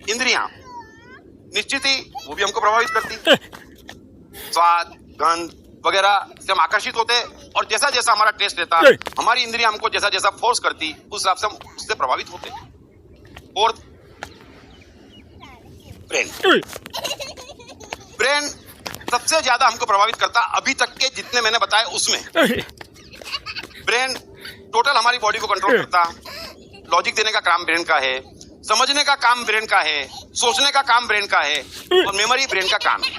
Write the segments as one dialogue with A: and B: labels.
A: इंद्रियां निश्चित ही वो भी हमको प्रभावित करती। स्वाद, गंध वगैरह से हम आकर्षित होते और जैसा जैसा हमारा टेस्ट रहता, हमारी इंद्रियां हमको जैसा जैसा फोर्स करती, उस हिसाब से हम उससे प्रभावित होते। Fourth, brain. ब्रेन सबसे ज्यादा हमको प्रभावित करता अभी तक के जितने मैंने बताए उसमें। ब्रेन टोटल हमारी बॉडी को कंट्रोल करता। लॉजिक देने का काम ब्रेन का है, समझने का काम ब्रेन का है, सोचने का काम ब्रेन का है और मेमोरी ब्रेन का काम है।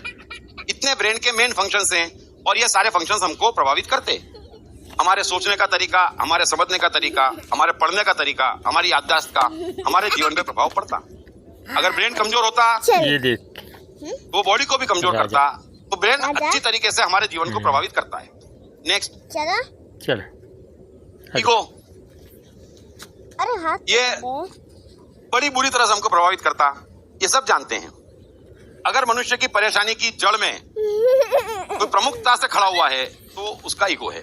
A: इतने ब्रेन के मेन फंक्शंस हैं और ये सारे फंक्शंस हमको प्रभावित करते। हमारे सोचने का तरीका, हमारे समझने का तरीका, हमारे पढ़ने का तरीका, हमारी याददाश्त का हमारे जीवन पे प्रभाव पड़ता। अगर ब्रेन कमजोर होता
B: ये देख
A: वो बॉडी को भी कमजोर करता। तो ब्रेन अच्छी तरीके से हमारे जीवन को प्रभावित करता है। नेक्स्ट,
B: चल
A: ईगो।
C: अरे हाथ
A: ये बड़ी बुरी तरह से हमको प्रभावित करता, ये सब जानते हैं। अगर मनुष्य की परेशानी की जड़ में कोई प्रमुखता से खड़ा हुआ है तो उसका ईगो है।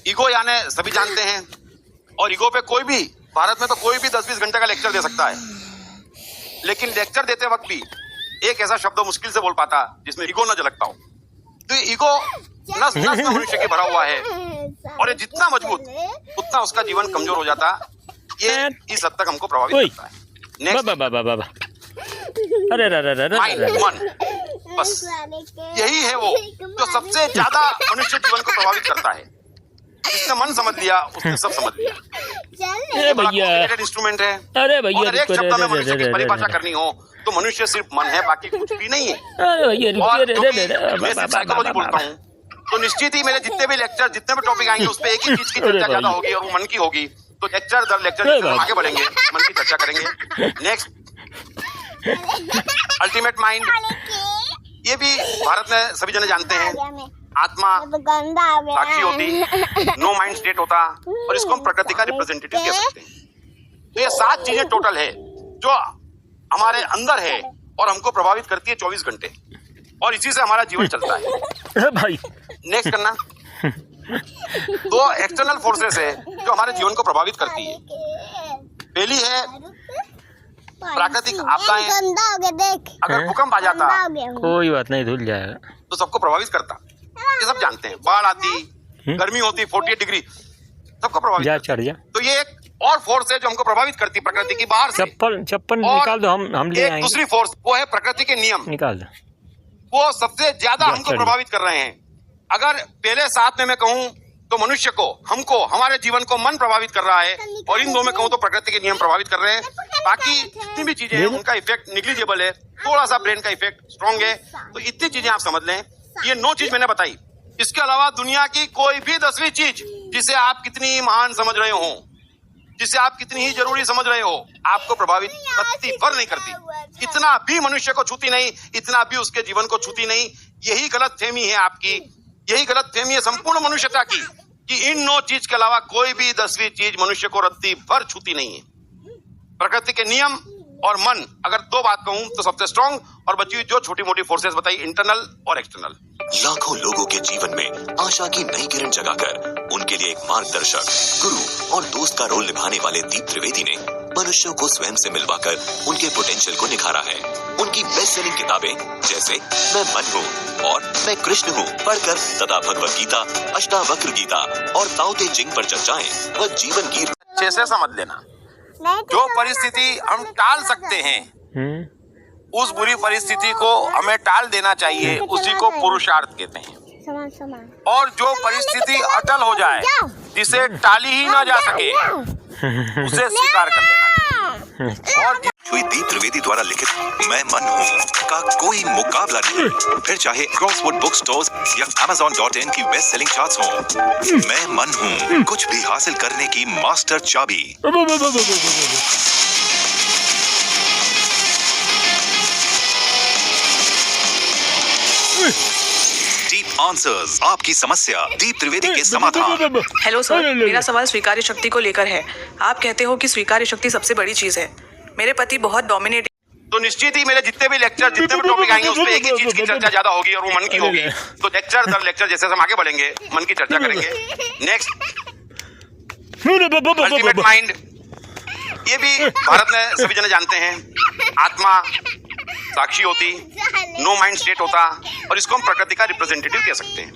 A: ईगो यानी सभी जानते हैं और ईगो पे कोई भी भारत में तो कोई भी 10-20 घंटे का लेक्चर दे सकता है, लेकिन लेक्चर देते वक्त भी एक ऐसा शब्द मुश्किल से बोल पाता जिसमें ईगो न झलकता हो। तो ये ईगो नस नस में मनुष्य के भरा हुआ है और ये जितना मजबूत उतना उसका जीवन कमजोर हो जाता। ये इस हद तक हमको प्रभावित करता है। नेक्स्ट,
B: अरे
A: माइंड, मन। बस यही है वो जो सबसे ज्यादा मनुष्य जीवन को प्रभावित करता है। जिसने मन समझ लिया उसने सब समझ लिया।
B: अरे भैया
A: इंस्ट्रूमेंट है।
B: अरे भैया
A: अगर एक शब्द में मनुष्य की परिभाषा करनी हो तो मनुष्य सिर्फ मन है, बाकी कुछ भी नहीं है।
B: अरे भैया
A: और मैं सिर्फ साइकोलॉजी बोलता हूँ तो निश्चित ही मेरे जितने भी लेक्चर, जितने भी टॉपिक आएंगे उस पर एक ही चीज की चर्चा ज्यादा होगी और वो मन की होगी। तो लेक्चर दर लेक्चर आगे बढ़ेंगे, मन की चर्चा करेंगे। Next, ultimate mind. ये भी भारत में सभी जने जानते हैं। आत्मा साक्षी होती, नो माइंड स्टेट होता और इसको हम प्रकृति का रिप्रेजेंटेटिव कह सकते हैं। तो ये 7 चीजें टोटल है जो हमारे अंदर है और हमको प्रभावित करती है 24 घंटे और इसी से हमारा जीवन चलता है।
B: भाई
A: नेक्स्ट करना, 2 एक्सटर्नल फोर्सेस है जो हमारे जीवन को प्रभावित करती है। पहली है प्राकृतिक आपदाएं। अगर भूकंप आ जाता
B: कोई बात नहीं, धुल जाएगा
A: तो सबको प्रभावित करता। ये सब जानते हैं। बाढ़ आती, गर्मी होती 48 डिग्री, सबको प्रभावित
B: जा चढ़ जा।
A: तो ये एक और फोर्स है जो हमको प्रभावित करती प्रकृति की बाहर से।
B: चप्पल निकाल दो, हम ले आएंगे।
A: दूसरी फोर्स वो है प्रकृति के नियम,
B: निकाल दो।
A: वो सबसे ज्यादा हमको प्रभावित कर रहे हैं। अगर पहले 7 में मैं कहूँ तो मनुष्य को, हमको, हमारे जीवन को मन प्रभावित कर रहा है और इन 2 में कहूँ तो प्रकृति के नियम प्रभावित कर रहे हैं। बाकी जितनी भी चीजें हैं उनका इफेक्ट निग्लिजिबल है, थोड़ा सा ब्रेन का इफेक्ट स्ट्रॉन्ग है। तो इतनी चीजें आप समझ लें। ये 9 चीज मैंने बताई। इसके अलावा दुनिया की कोई भी 10वीं चीज जिसे आप कितनी महान समझ रहे हो, जिसे आप कितनी ही जरूरी समझ रहे हो, आपको प्रभावित रत्ती भर नहीं करती। इतना भी मनुष्य को छूती नहीं, इतना भी उसके जीवन को छूती नहीं। यही गलत फहमी है आपकी, यही गलत फहमी है संपूर्ण मनुष्यता की कि इन 9 चीज के अलावा कोई भी 10वीं चीज मनुष्य को रत्ती भर छूती नहीं है। प्रकृति के नियम और मन, अगर 2 बात कहूं तो सबसे स्ट्रॉन्ग, और बची हुई जो छोटी मोटी फोर्सेस बताई इंटरनल और एक्सटर्नल।
D: लाखों लोगों के जीवन में आशा की नई किरण जगाकर उनके लिए एक मार्गदर्शक, गुरु और दोस्त का रोल निभाने वाले दीप त्रिवेदी ने मनुष्यों को स्वयं से मिलवाकर उनके पोटेंशियल को निखारा है। उनकी बेस्ट सेलिंग किताबें जैसे मैं मन हूँ और मैं कृष्ण हूँ पढ़कर तथा भगवत गीता, अष्टावक्र गीता और ताओ ते चिंग पर चर्चाएं व जीवन की
A: अच्छे से समझ लेना। जो परिस्थिति हम टाल सकते हैं उस बुरी परिस्थिति को हमें टाल देना चाहिए, उसी को पुरुषार्थ कहते हैं। और जो परिस्थिति अटल हो जाए, जिसे टाली ही ना जा सके, उसे स्वीकार कर लेना। और
D: दीप त्रिवेदी द्वारा लिखित मैं मन हूँ का कोई मुकाबला नहीं, फिर चाहे क्रॉसवर्ड बुक स्टोर्स या Amazon.in की बेस्ट सेलिंग चार्ट्स हों। मैं मन हूँ कुछ भी हासिल करने की मास्टर चाबी। डीप आंसर्स, आपकी समस्या दीप त्रिवेदी के समाधान।
E: हेलो सर, मेरा सवाल स्वीकार्य शक्ति को लेकर है। आप कहते हो कि स्वीकार्य शक्ति सबसे बड़ी चीज है। मेरे पति बहुत डोमिनेट।
A: तो निश्चित ही मेरे जितने भी लेक्चर, जितने भी टॉपिक आएंगे उस पर एक ही चीज की चर्चा ज्यादा होगी और वो मन की होगी। तो लेक्चर दर लेक्चर जैसे हम आगे बढ़ेंगे मन की चर्चा करेंगे। Next, ultimate mind. ये भी भारत में सभी जने जानते हैं। आत्मा साक्षी होती, नो माइंड स्टेट होता, और इसको हम प्रकृति का रिप्रेजेंटेटिव कह सकते हैं।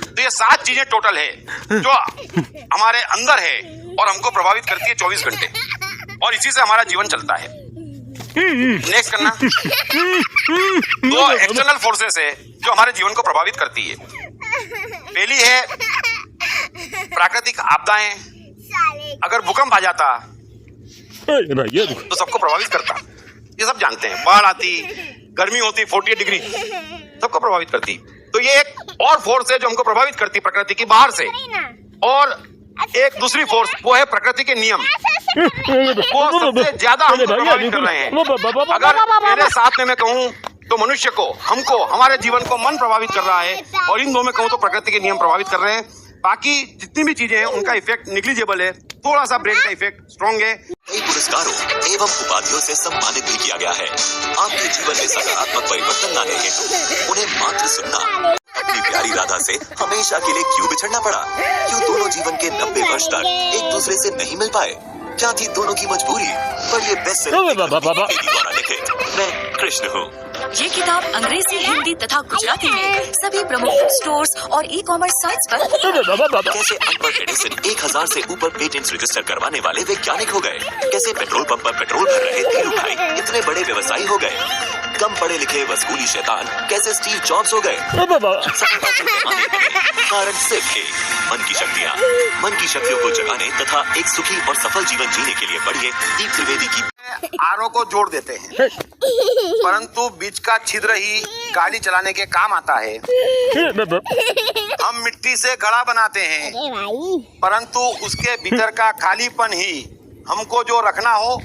A: तो ये 7 चीजें टोटल है जो हमारे अंदर है और हमको प्रभावित करती है 24 घंटे, और इसी से हमारा जीवन चलता है। नेक्स्ट करना। 2 एक्सटर्नल फोर्सेस है जो हमारे जीवन को प्रभावित करती है। पहली है प्राकृतिक आपदाएं। अगर भूकंप आ जाता तो सबको प्रभावित करता, ये सब जानते हैं। बाढ़ आती, गर्मी होती 48 डिग्री, सबको प्रभावित करती। तो ये एक और फोर्स है जो हमको प्रभावित करती प्रकृति की बाहर से। और एक दूसरी फोर्स वो है प्रकृति के नियम, वो सबसे ज्यादा हमको प्रभावित कर रहे हैं। अगर मेरे साथ में मैं कहूँ तो मनुष्य को, हमको, हमारे जीवन को मन प्रभावित कर रहा है, और इन 2 में कहूँ तो प्रकृति के नियम प्रभावित कर रहे हैं। बाकी जितनी भी चीजें हैं उनका इफेक्ट निग्लिजिबल है, थोड़ा सा ब्रेन का इफेक्ट स्ट्रॉन्ग है।
D: कई पुरस्कारों एवं उपाधियों से सम्मानित भी किया गया है। आपके जीवन में सकारात्मक परिवर्तन लाने हेतु उन्हें मात्र सुनना। अपनी प्यारी राधा से हमेशा के लिए क्यों बिछड़ना पड़ा? क्यों दोनों जीवन के 90 वर्ष तक एक दूसरे से नहीं मिल पाए? क्या थी दोनों की मजबूरी? पर ये बेस्ट सेलर द्वारा लिखित मैं कृष्ण हूँ।
F: ये किताब अंग्रेजी, हिंदी तथा गुजराती में सभी प्रमुख बुक स्टोर्स और ई-कॉमर्स साइट्स पर।
D: कैसे अनपढ़ एडिसन 1000 से ऊपर पेटेंट्स रजिस्टर करवाने वाले वैज्ञानिक हो गए? कैसे पेट्रोल पंप पर पेट्रोल भर रहे धीरू भाई इतने बड़े व्यवसायी हो गए? कम पढ़े लिखे व स्कूली शैतान कैसे स्टीव जॉब्स हो गए? सफलता के पैमाने पर कारण सिर्फ एक, मन की शक्तियाँ। मन की शक्तियों को जगाने तथा एक सुखी और सफल जीवन जीने के लिए पढ़िए दीप त्रिवेदी की।
A: आरओ को जोड़ देते हैं, परंतु बीच का छिद्र ही गाड़ी चलाने के काम आता है। हम मिट्टी से घड़ा बनाते हैं, परंतु उसके भीतर का खालीपन ही हमको जो रखना हो